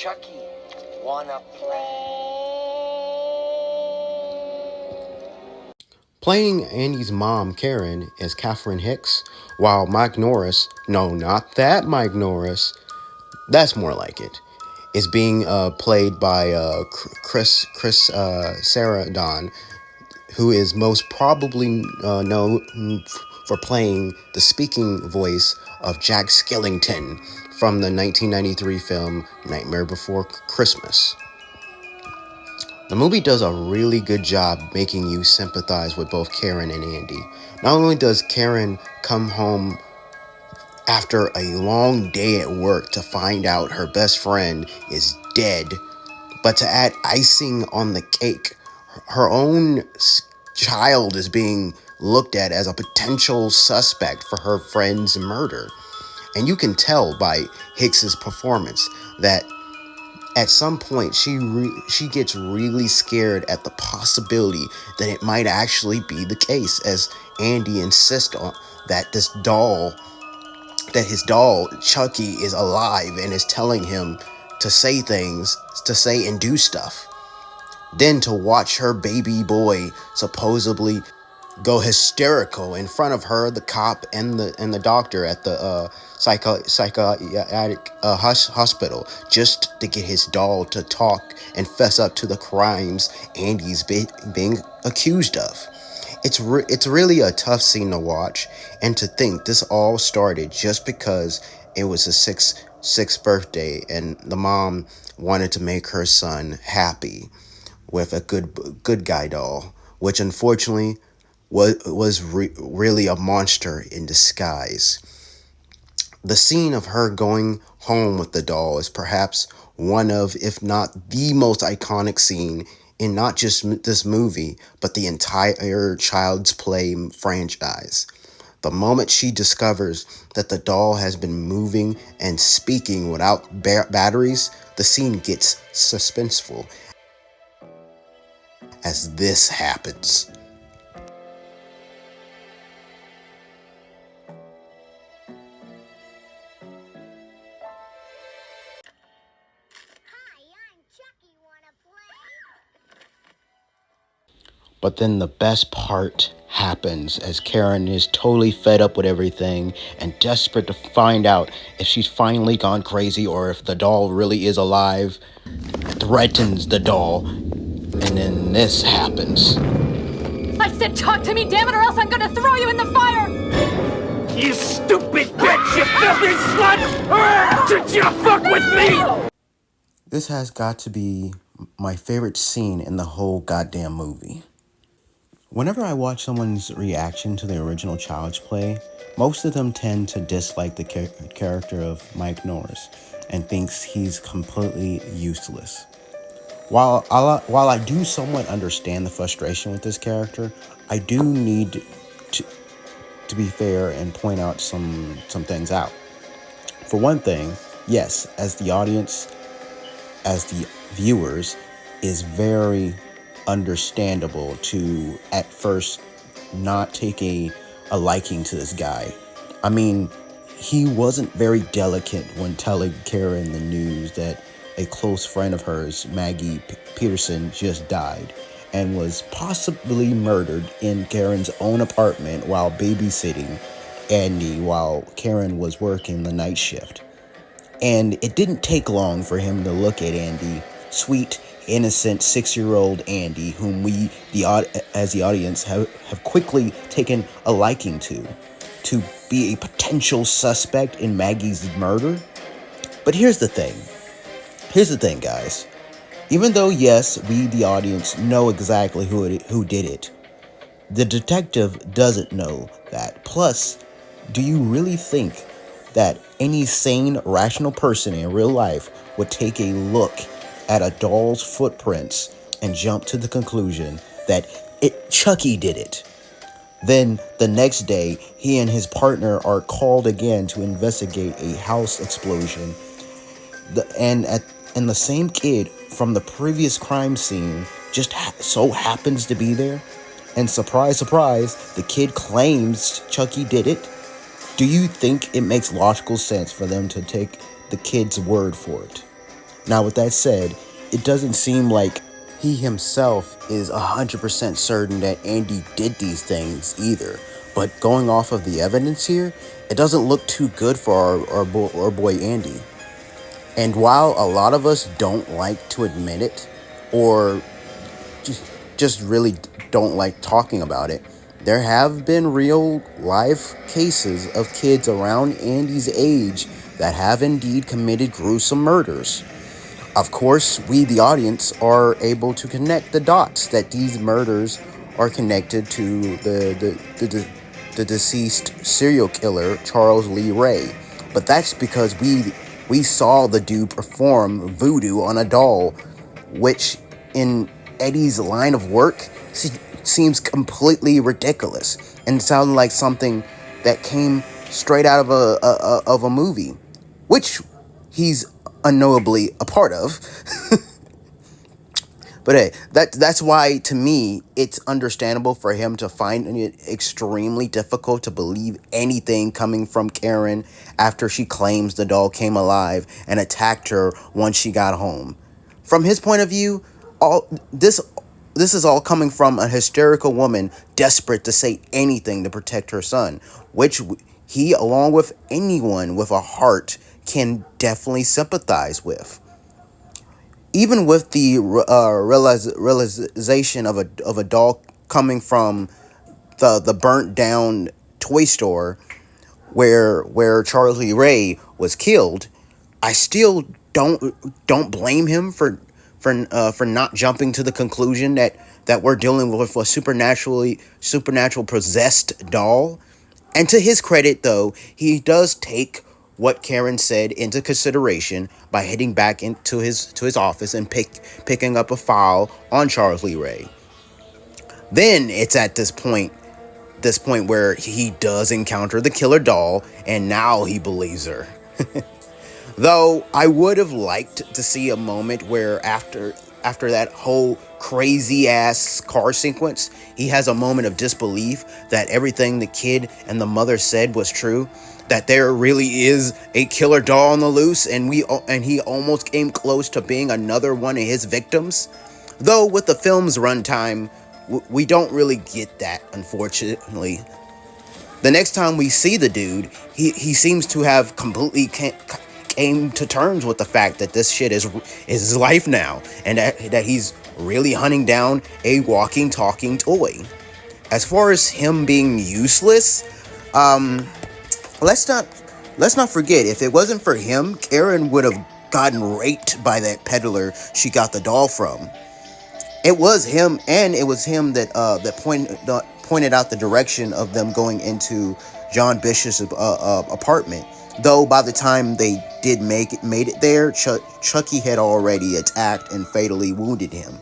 Chucky wanna play? Playing Andy's mom, Karen, is Catherine Hicks, while Mike Norris, no, not that Mike Norris, that's more like it, is being played by Chris Sarandon, who is most probably known for playing the speaking voice of Jack Skellington from the 1993 film Nightmare Before Christmas. The movie does a really good job making you sympathize with both Karen and Andy. Not only does Karen come home after a long day at work to find out her best friend is dead, but to add icing on the cake, her own child is being looked at as a potential suspect for her friend's murder. And you can tell by Hicks's performance that at some point she gets really scared at the possibility that it might actually be the case, as Andy insists on that his doll Chucky is alive and is telling him to say things, to say and do stuff. Then to watch her baby boy supposedly go hysterical in front of her, the cop, and the doctor at the psychiatric hospital, just to get his doll to talk and fess up to the crimes Andy's being accused of. It's really a tough scene to watch, and to think this all started just because it was his sixth birthday and the mom wanted to make her son happy with a good guy doll, which unfortunately was really a monster in disguise. The scene of her going home with the doll is perhaps one of, if not the most iconic scene in not just this movie, but the entire Child's Play franchise. The moment she discovers that the doll has been moving and speaking without batteries, the scene gets suspenseful as this happens. But then the best part happens as Karen is totally fed up with everything and desperate to find out if she's finally gone crazy or if the doll really is alive, threatens the doll, and then this happens. I said talk to me, damn it, or else I'm gonna throw you in the fire! You stupid bitch, you filthy slut! Did you fuck with me? This has got to be my favorite scene in the whole goddamn movie. Whenever I watch someone's reaction to the original Child's Play, most of them tend to dislike the character of Mike Norris and thinks he's completely useless. While I do somewhat understand the frustration with this character, I do need to be fair and point out some things out. For one thing, yes, as the audience, as the viewers, is very understandable to at first not take a liking to this guy. I mean, he wasn't very delicate when telling Karen the news that a close friend of hers, Maggie Peterson, just died and was possibly murdered in Karen's own apartment while babysitting Andy while Karen was working the night shift. And it didn't take long for him to look at Andy, sweet, innocent 6-year-old Andy, whom we, as the audience, have quickly taken a liking to be a potential suspect in Maggie's murder. But here's the thing, guys. Even though, yes, we, the audience, know exactly who did it, the detective doesn't know that. Plus, do you really think that any sane, rational person in real life would take a look at a doll's footprints and jump to the conclusion that Chucky did it? Then the next day, he and his partner are called again to investigate a house explosion. And the same kid from the previous crime scene just so happens to be there. And surprise, surprise, the kid claims Chucky did it. Do you think it makes logical sense for them to take the kid's word for it? Now, with that said, it doesn't seem like he himself is 100% certain that Andy did these things either. But going off of the evidence here, it doesn't look too good for our boy Andy. And while a lot of us don't like to admit it, or just really don't like talking about it, there have been real life cases of kids around Andy's age that have indeed committed gruesome murders. Of course, we, the audience, are able to connect the dots that these murders are connected to the deceased serial killer, Charles Lee Ray. But that's because we saw the dude perform voodoo on a doll, which in Eddie's line of work seems completely ridiculous and sounded like something that came straight out of a movie, which he's unknowably a part of. But hey, that's why, to me, it's understandable for him to find it extremely difficult to believe anything coming from Karen after she claims the doll came alive and attacked her once she got home. From his point of view, all this is all coming from a hysterical woman desperate to say anything to protect her son, which he, along with anyone with a heart, can definitely sympathize with. Even with the realization of a doll coming from the burnt down toy store where Charlie Ray was killed, I still don't blame him for not jumping to the conclusion that we're dealing with a supernatural possessed doll. And to his credit, though, he does take what Karen said into consideration by heading back into his office and picking up a file on Charles Lee Ray. Then it's at this point where he does encounter the killer doll, and now he believes her. Though I would have liked to see a moment where after that whole crazy ass car sequence, he has a moment of disbelief that everything the kid and the mother said was true, that there really is a killer doll on the loose, and he almost came close to being another one of his victims. Though with the film's runtime, we don't really get that, unfortunately. The next time we see the dude, he seems to have completely came to terms with the fact that this shit is his life now, and that he's really hunting down a walking, talking toy. As far as him being useless, let's not forget, if it wasn't for him, Karen would have gotten raped by that peddler she got the doll from. It was him that pointed out the direction of them going into John Bishop's apartment. Though by the time they did made it there, Chucky had already attacked and fatally wounded him.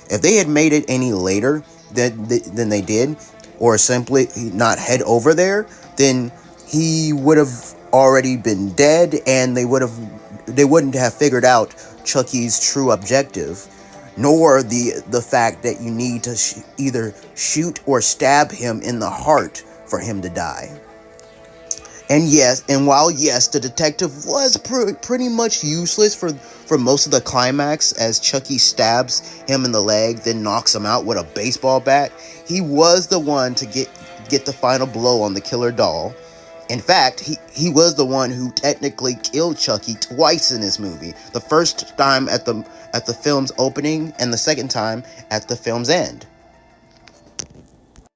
If they had made it any later than they did, or simply not head over there, then he would have already been dead, and they wouldn't have figured out Chucky's true objective, nor the fact that you need to either shoot or stab him in the heart for him to die. And while the detective was pretty much useless for most of the climax, as Chucky stabs him in the leg, then knocks him out with a baseball bat, he was the one to get the final blow on the killer doll. In fact, he was the one who technically killed Chucky twice in this movie. The first time at the film's opening, and the second time at the film's end.